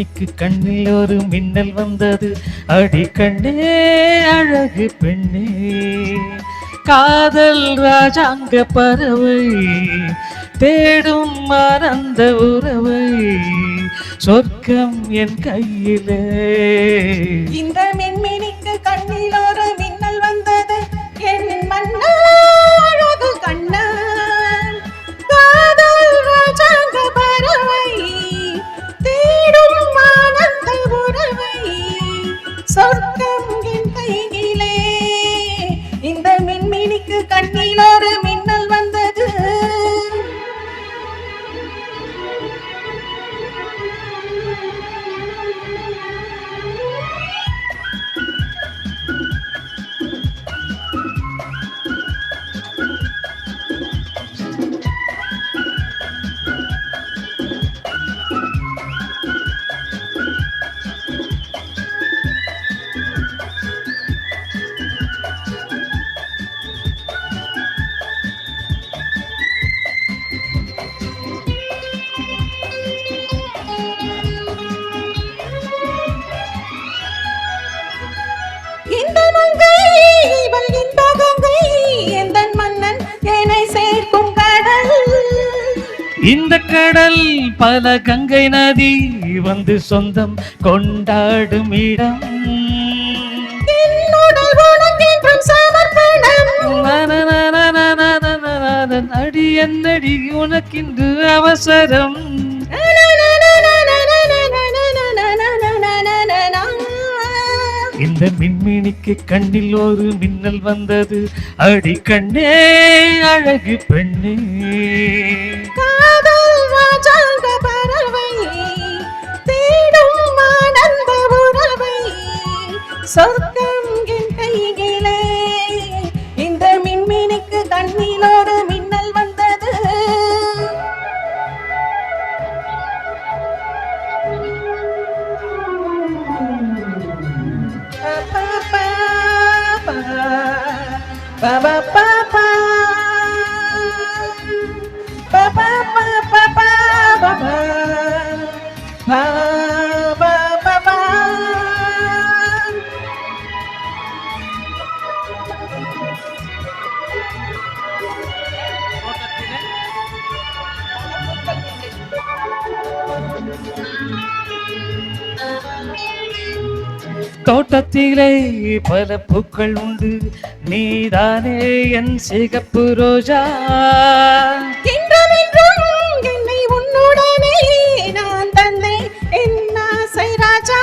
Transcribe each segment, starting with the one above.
மின்மினிக்கு கண்ணில் ஒரு மின்னல் வந்தது. அடி கண்ணே அழகு பெண்ணே, காதல் ராஜாங்க பறவை தேடும் ஆனந்த உறவை, சொர்க்கம் என் கையிலே. இந்த மின்மினிக்கு கண்ணில் ஒரு மின்னல் வந்தது. என் மன்னா அழகு கண்ணா, காதல் ராஜாங்க பறவை தேடும் ஆனந்த உறவை, சொர்க்கம் என் கையிலே. இந்த மின்மினிக்கு கண்ணில் ஒரு மின்னல் வந்தது. இந்த மங்கை இவள் இன்ப கங்கை, எந்தன் மன்னன் என்னை சேர்க்கும் கடல். இந்த கடல் பல கங்கை நதி வந்து சொந்தம் கொண்டாடும் இடம். என்னுடல் உனக்கென்றும் சமர்ப்பணம். அடி என்னடி உனக்கின்று அவசரம். இந்த மின்மினிக்கு கண்ணில் ஒரு மின்னல் வந்தது. அடி கண்ணே அழகு பெண்ணே, காதல் ராஜாங்க பறவை தேடும் ஆனந்த உறவை, சொர்க்கம் என் கையிலே. இந்த மின்மினிக்கு கண்ணில் ஒரு மின்னல் வந்தது. தோட்டத்திலே பல பூக்கள் உண்டு, நீதானே என் சிகப்பு ரோஜா. என்றும் என்றும் என்னை உன்னுடனே நான் தந்தை என் ஆசை ராஜா.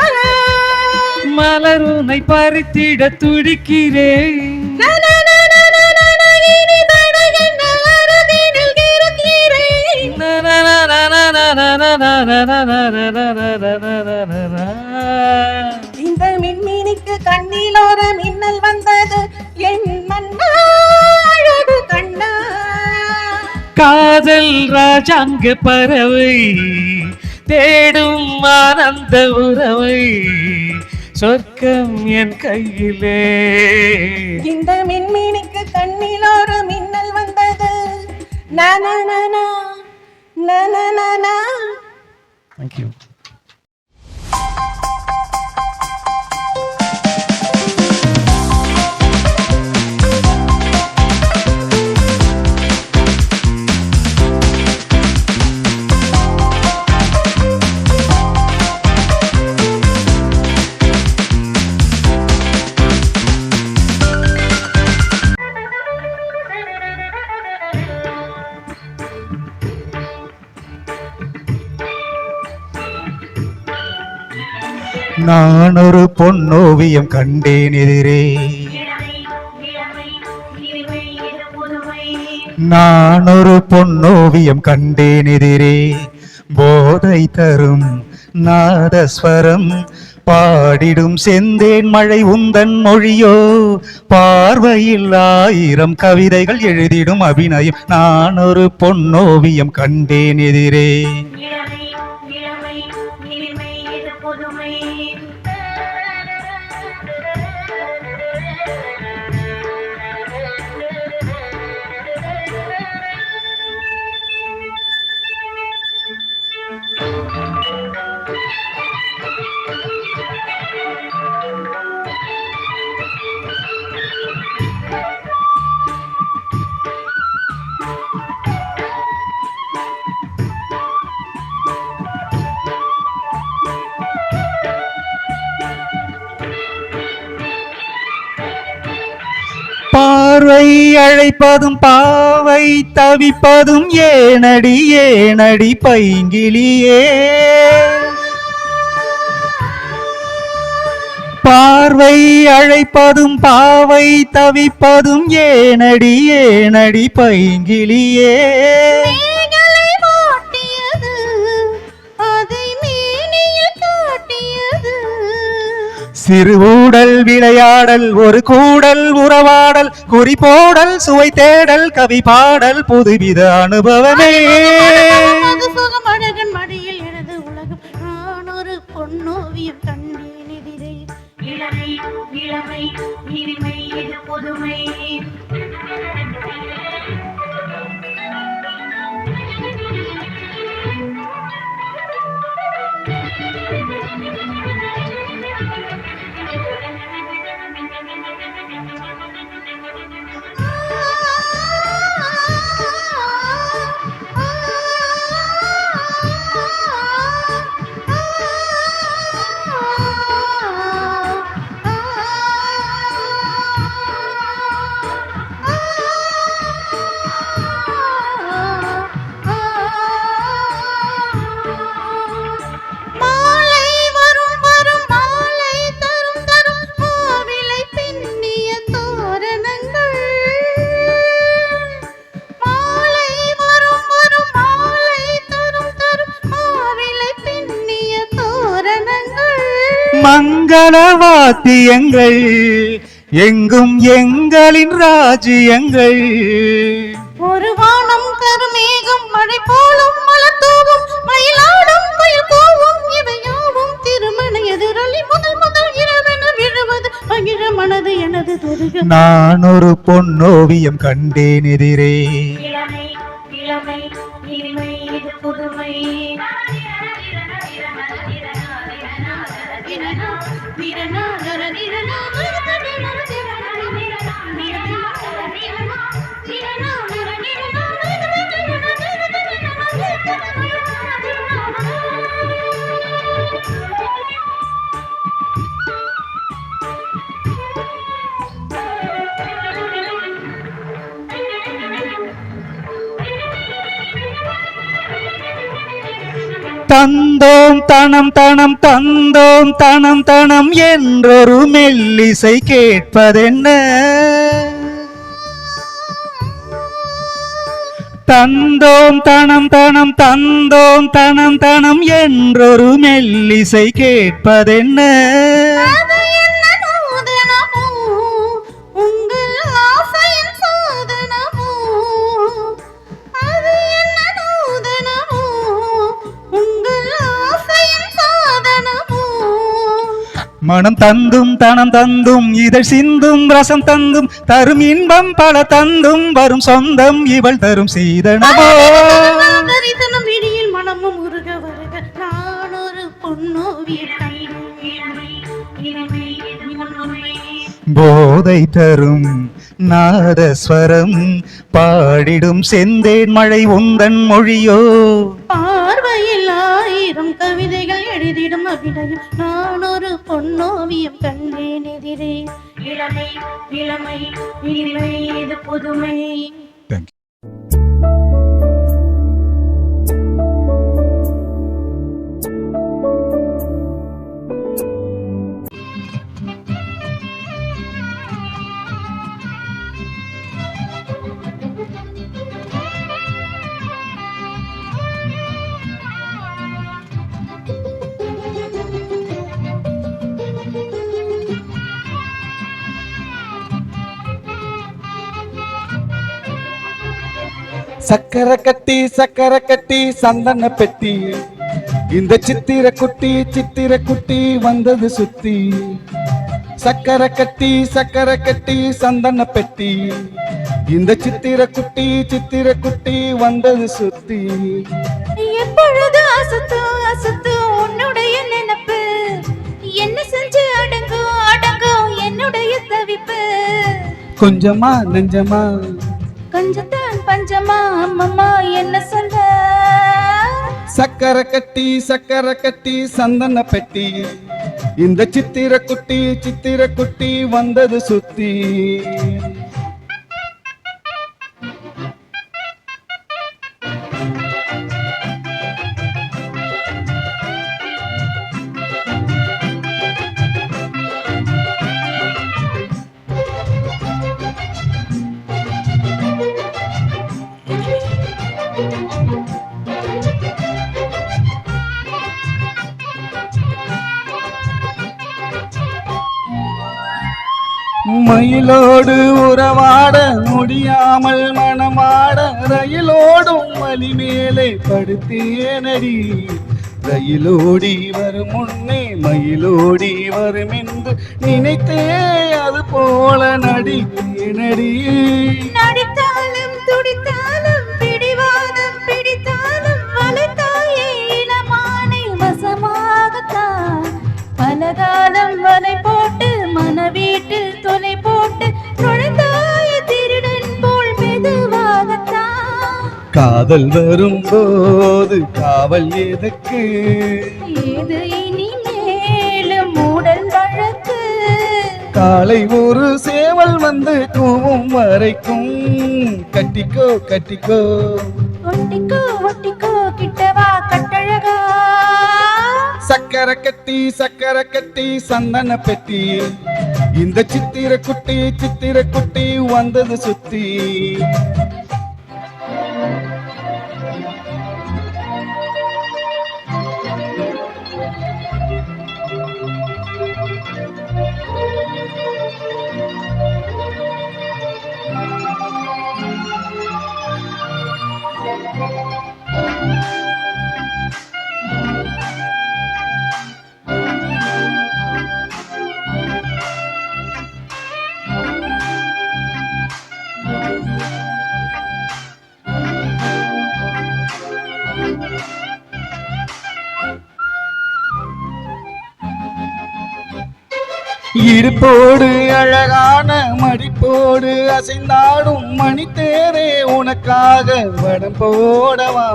மலர் உன்னை பறித்திட துடிக்கிறேன். இனி தடை என்ன அருகினில் இருக்கிறேன். இந்த மின்மினிக்கு கண்ணில் ஒரு மின்னல் வந்தது. என் மன்னா அழகு கண்ணா, காதல் ராஜாங்க பறவை தேடும் ஆனந்த உறவை, சொர்க்கம் என் கையிலே. இந்த மின்மினிக்கு கண்ணில் ஒரு மின்னல் வந்தது. நனனனா நனனனா. Thank you. நான் ஒரு பொன்னோவியம் கண்டேன் எதிரே, நான் ஒரு பொன்னோவியம் கண்டேன் எதிரே, போதை தரும் நாதஸ்வரம் பாடிடும் செந்தேன் மழை உந்தன் மொழியோ, பார்வையில் ஆயிரம் கவிதைகள் எழுதிடும் அபிநயம். நான் ஒரு பொன்னோவியம் கண்டேன் எதிரே. பார்வை அழைப்பதும் பாவை தவிப்பதும் ஏனடி ஏனடி பைங்கிலியே பார்வை அழைப்பதும் பாவை தவிப்பதும் ஏனடி ஏனடி பைங்கிலியே சிறுகூடல் விளையாடல் ஒரு கூடல் உறவாடல் குறிப்போடல் சுவை தேடல் கவி பாடல் புதுவித அனுபவமே அழகன் மடியில் எனது உலகம் நான் ஒரு பொன்னோவியம் கண்டேன் எதிரே இளமை இளமை இனிமை இது புதுமை மங்கள வாத்தியங்கள் எங்கும் எங்களின் ராஜ்யங்கள் ஒரு வானம் கருமேகம் மழை போலும் மலர் தூவும் மயிலாடும் குயில் கூவும் இவையாவும் திருமண எதிரொலி முதல் முதல் இரவென விழுவது மகிழ மனது எனது தொழுக நான் ஒரு பொன்னோவியம் கண்டேன் எதிரே இளமை இளமை இனிமை இது புதுமை தந்தோம் தனம் தனம் தந்தோம் தனம் தனம் என்றொரு மெல்லிசை கேட்பதென்ன தந்தோம் தனம் தனம் தந்தோம் தனம் தனம் என்றொரு மெல்லிசை கேட்பதென்ன மனம் தந்தும் தனம் தந்தும் இதழ் சிந்தும் ரசம் தந்தும் தரும் இன்பம் பல தந்தும் வரும் சொந்தம் இவள் தரும் சீதனமோ தரிசனம் விடியில் மனமும் உருக வருக நான் ஒரு பொன்னோவியம் போதை தரும் நாதஸ்வரம் பாடிடும் செந்தேன் மழை உந்தன் மொழியோ பார்வையில் ஆயிரம் கவிதைகள் எழுதிடும் அபிநயம் நான் ஒரு பொன்னோவியம் கண்டேன் எதிரே இளமை இளமை இனிமை இது புதுமை சக்கரை கட்டி சந்தன பெட்டி இந்த சித்திர குட்டி வந்தது சுத்தி சக்கரை கட்டி சந்தன பெட்டி இந்த சித்திர குட்டி வந்தது சுத்தி எப்பொழுது அசத்து அசத்து உன்னுடைய நினைப்பு என்ன செஞ்சு அடங்கும் என்னுடைய தவிப்பு கொஞ்சமா நெஞ்சமா கொஞ்சத்தான் பஞ்சமா அம்மம்மா என்ன சொல்ல சக்கரை கட்டி சந்தன பெட்டி இந்த சித்திர குட்டி வந்தது சுத்தி மயிலோடு உறவாட முடியாமல் மனமாட ரயிலோடும் வழி மேலே படுத்தேனடி ரயிலோடி வரும் முன்னே மயிலோடி வரும் என்று நினைத்தே அது போல நடித்தேனடி நடித்தாலும் துடித்தாலும் பிடிவாதம் பிடித்தாலும் வளைத்தாயே இளமானை வசமாகத்தான் பலகாலம் வலை போட்டு மனவீட்டில் தொலை போட்டு நுழைந்தாய திருடன் போல் மெதுவாகத்தான் காதல் வரும்போது காவல் எதுக்கு ஏது இனி மேலும் மூடல் வழக்கு காலை ஒரு சேவல் வந்து கூவும் வரைக்கும் கட்டிக்கோ கட்டிக்கோ ஒட்டிக்கோ ஒட்டிக்கோ கிட்டவா கட்டழகா சக்கரை கட்டி சந்தன பெட்டி இந்த சித்திர குட்டி வந்தது சுத்தி இடுப்போடு அழகான மடிப்போடு அசைந்தாடும் மணித்தேரே உனக்காக வடம் போடவா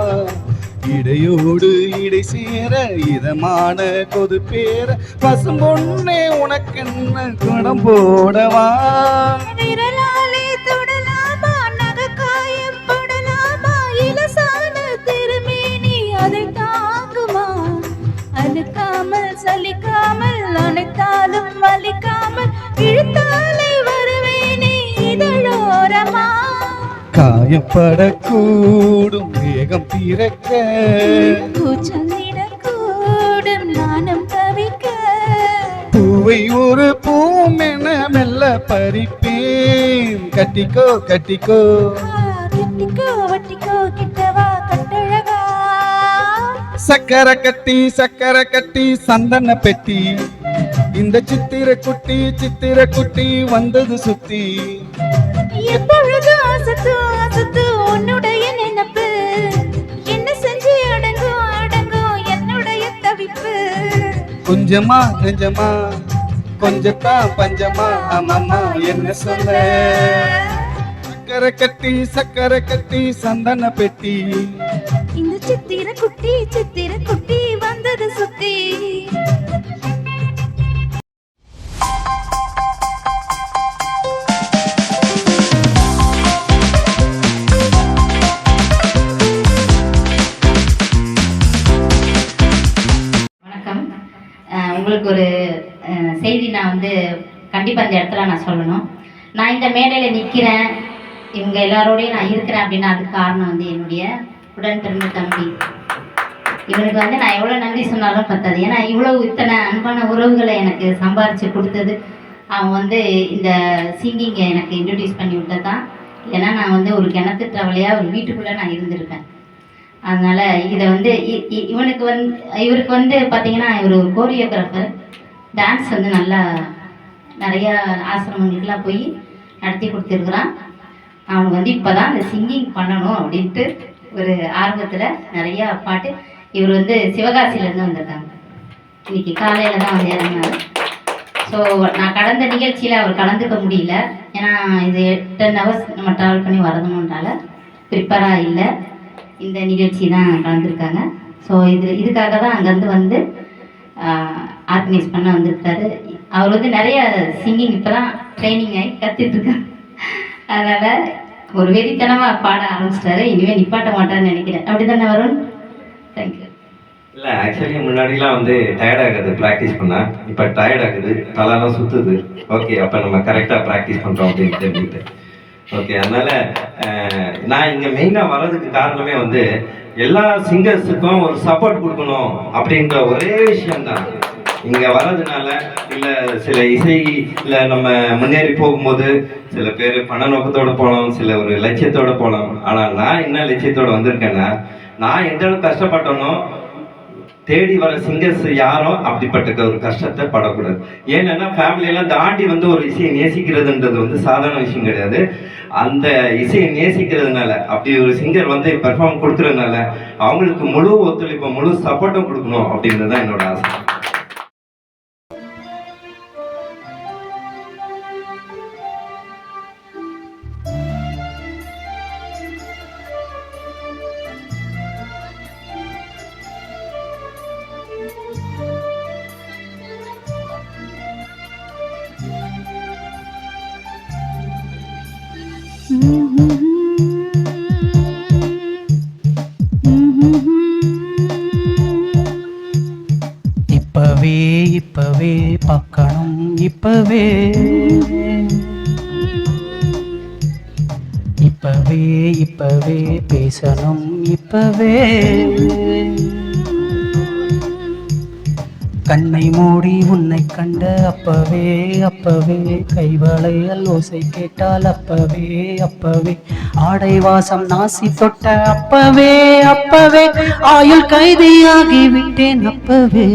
இடையோடு இடை சேர இதமான கொது பேர பசும் பொண்ணே உனக்கென்ன குடம் போடவா விரலாலே தொடலாமா நகக்காயம் படலாமா இலசான திருமேனி அதை தாங்குமா அழுக்காமல் சலிக்காமல் அணைத்தாலும் வலிக்காமல் இழுத்தாலே வருவேனே இதழோரமா காயப்படக்கூடும் வேகம் பிறக்க கூச்சலிடக்கூடும் நானும் தவிக்க பூவை ஒரு பூமென மெல்ல பறிப்பேன் கட்டிக்கோ கட்டிக்கோ கட்டிக்கோ வட்டிக்கோ கிட்டவா கட்டழகா சக்கரை கட்டி சந்தன பெட்டி இந்த சித்திர குட்டி வந்தது சுத்தி எப்பொழுது அசத்து அசத்து உன்னுடைய நினைப்பு என்ன செஞ்சு அடங்கும் அடங்கும் என்னுடைய தவிப்பு கொஞ்சமா நெஞ்சமா கொஞ்சத்தான் பஞ்சமா ஆமாமா என்ன சொல்ல சக்கரை கட்டி சந்தன பெட்டி இந்த சித்திர குட்டி வந்தது சுத்தி உங்களுக்கு ஒரு செய்தி நான் வந்து கண்டிப்பாக இந்த இடத்துல நான் சொல்லணும். நான் இந்த மேடையில் நிற்கிறேன், இவங்க எல்லாரோடையும் நான் இருக்கிறேன் அப்படின்னா அதுக்கு காரணம் வந்து என்னுடைய உடன் பிறந்த தம்பி. இவனுக்கு வந்து நான் எவ்வளோ நன்றி சொன்னாலும் பத்தாது. ஏன்னா இத்தனை அன்பான உறவுகளை எனக்கு சம்பாரித்து கொடுத்தது அவன் வந்து இந்த சிங்கிங்கை எனக்கு இன்ட்ரடியூஸ் பண்ணி விட்டது தான். இல்லைன்னா நான் வந்து ஒரு கிணத்து ட்ராவலியாக ஒரு வீட்டுக்குள்ளே நான் இருந்திருப்பேன். அதனால் இதை வந்து இவருக்கு வந்து பார்த்திங்கன்னா இவர் ஒரு கோரியோகிராஃபர், டான்ஸ் வந்து நல்லா நிறையா ஆசிரமங்களுக்கெல்லாம் போய் நடத்தி கொடுத்துருக்குறான். அவனுக்கு வந்து இப்போ தான் இந்த சிங்கிங் பண்ணணும் அப்படின்ட்டு ஒரு ஆர்வத்தில் நிறையா பாட்டு. இவர் வந்து சிவகாசியிலேருந்து வந்திருக்காங்க, இன்றைக்கி காலையில் தான் வந்து இறங்கினார். ஸோ நான் கடந்த நிகழ்ச்சியில் அவர் கலந்துக்க முடியல, ஏன்னா இது 10 hours நம்ம ட்ராவல் பண்ணி வரணுன்றனால ப்ரிப்பராக இல்லை. இந்த நிகழ்ச்சி தான் கலந்துருக்காங்க. ஸோ இதுக்காக தான் அங்கேருந்து வந்து ஆர்கனைஸ் பண்ண வந்திருக்காரு. அவர் வந்து நிறைய சிங்கிங் இப்போ தான் ட்ரைனிங் ஆகி கற்றுட்ருக்காரு. அதனால் ஒரு வெறித்தனமாக பாட ஆரம்பிச்சிட்டாரு. இனிமேல் நிப்பாட்ட மாட்டான்னு நினைக்கிறேன். அப்படி தானே வருண்? தேங்க்யூ. இல்லை, ஆக்சுவலி முன்னாடிலாம் வந்து டயர்டாகுது ப்ராக்டிஸ் பண்ணால், இப்போ டயர்டாகுது, தலைலாம் சுற்றுது. ஓகே, அப்போ நம்ம கரெக்டாக ப்ராக்டிஸ் பண்ணுறோம் அப்படின்னு தெரிஞ்சுக்கிட்டு ஓகே, அதனால நான் இங்கே மெயினாக வர்றதுக்கு காரணமே வந்து எல்லா சிங்கர்ஸுக்கும் ஒரு சப்போர்ட் கொடுக்கணும் அப்படின்ற ஒரே விஷயம்தான். இங்கே வர்றதுனால இல்லை சில இசையில் நம்ம முன்னேறி போகும்போது சில பேர் பண நோக்கத்தோடு போகலாம், சில ஒரு லட்சியத்தோடு போகலாம். ஆனால் நான் என்ன லட்சியத்தோடு வந்திருக்கேன்னா, நான் எந்த அளவுக்கு கஷ்டப்பட்டனோ தேடி வர சிங்கர்ஸ் யாரும் அப்படிப்பட்ட ஒரு கஷ்டத்தை படக்கூடாது. ஏன்னா ஃபேமிலியெல்லாம் தாண்டி வந்து ஒரு இசையை நேசிக்கிறதுன்றது வந்து சாதாரண விஷயம் கிடையாது. அந்த இசையை நேசிக்கிறதுனால அப்படி ஒரு சிங்கர் வந்து பெர்ஃபார்ம் கொடுக்கறதுனால அவங்களுக்கு முழு ஒத்துழைப்பு முழு சப்போர்ட்டும் கொடுக்கணும் அப்படின்றது தான் என்னோட ஆசை. இப்பவே பார்க்கணும், இப்பவே பேசணும், இப்பவே கண்ணை மூடி உன்னை கண்ட அப்பவே கைவளையல் ஓசை கேட்டால் அப்பவே ஆடை வாசம் நாசி தொட்ட அப்பவே ஆயுள் கைதியாகி விட்டேன் அப்பவே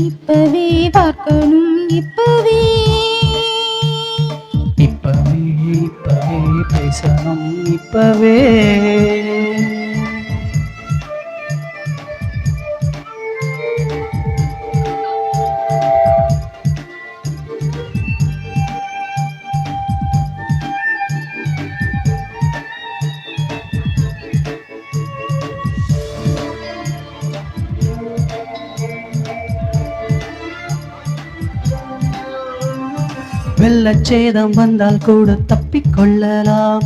இப்பவே பார்க்கணும், இப்பவே பேசணும், இப்பவே வெள்ளச்சேதம் வந்தால் கூட தப்பிக்கொள்ளலாம்,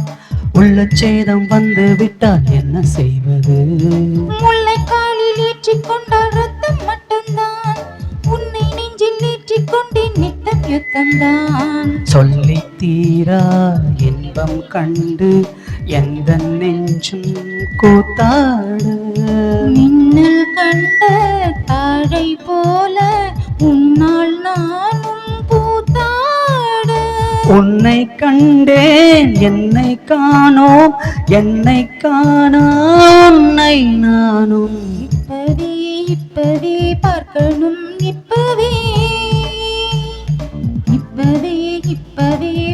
உள்ளச்சேதம் வந்து விட்டால் என்ன செய்வது? முல்லைக்காலில் ஏற்றிக்கொண்டால் ரத்தம் மட்டும்தான், உன்னை நெஞ்சில் ஏற்றிக்கொண்டேன் நித்தம் யுத்தம்தான். சொல்லி தீரா இன்பம் கண்டு எந்த நெஞ்சும் கூத்தாடு, மின்னல் கண்ட தாழை போல உன்னால் நானும் உன்னை கண்டேன் என்னை காணோம், என்னை காணா உன்னை நானும். இப்பவே பார்க்கணும், இப்பவே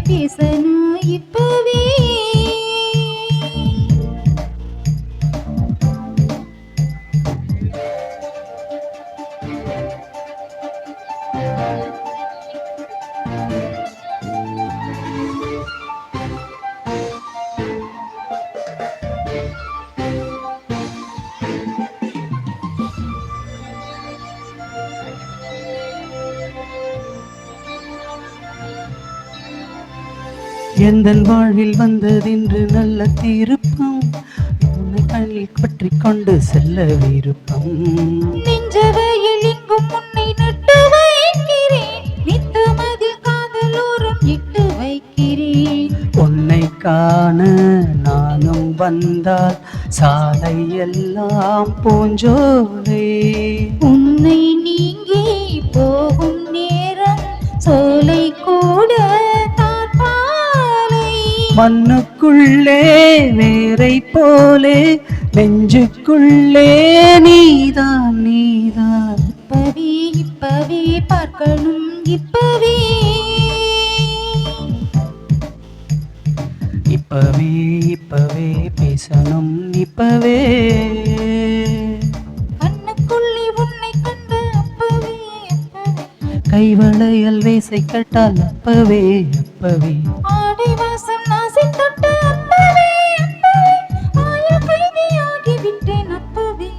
பேசணும், இப்பவே எந்தன் வாழ்வில் வந்ததென்று நல்ல திருப்பம், உன்னை கண்ணில் பற்றி கொண்டு செல்ல விருப்பம். நெஞ்சவையில் எங்கும் உன்னை நட்டு வைக்கிறேன், நித்தமதில் காதலோரம் இட்டு வைக்கிறேன். உன்னை காண நானும் வந்தால் சாலை எல்லாம் பூஞ்சோலை, உன்னை நீங்கி போகும் நேரம் சோலை கூட மண்ணுக்குள்ளே வேரை போலே நெஞ்சுக்குள்ளே நீதான். இப்பவே பார்க்கணும், இப்பவே பேசணும், இப்பவே கண்ணுக்குள்ளே உன்னை கண்டு அப்பவே கைவளையல் வேசை கட்டால் அப்பவே ஆடை வாசம் நாசி தொட்ட அப்பவே ஆயுள் கைதியாகி விட்டேன் அப்பவே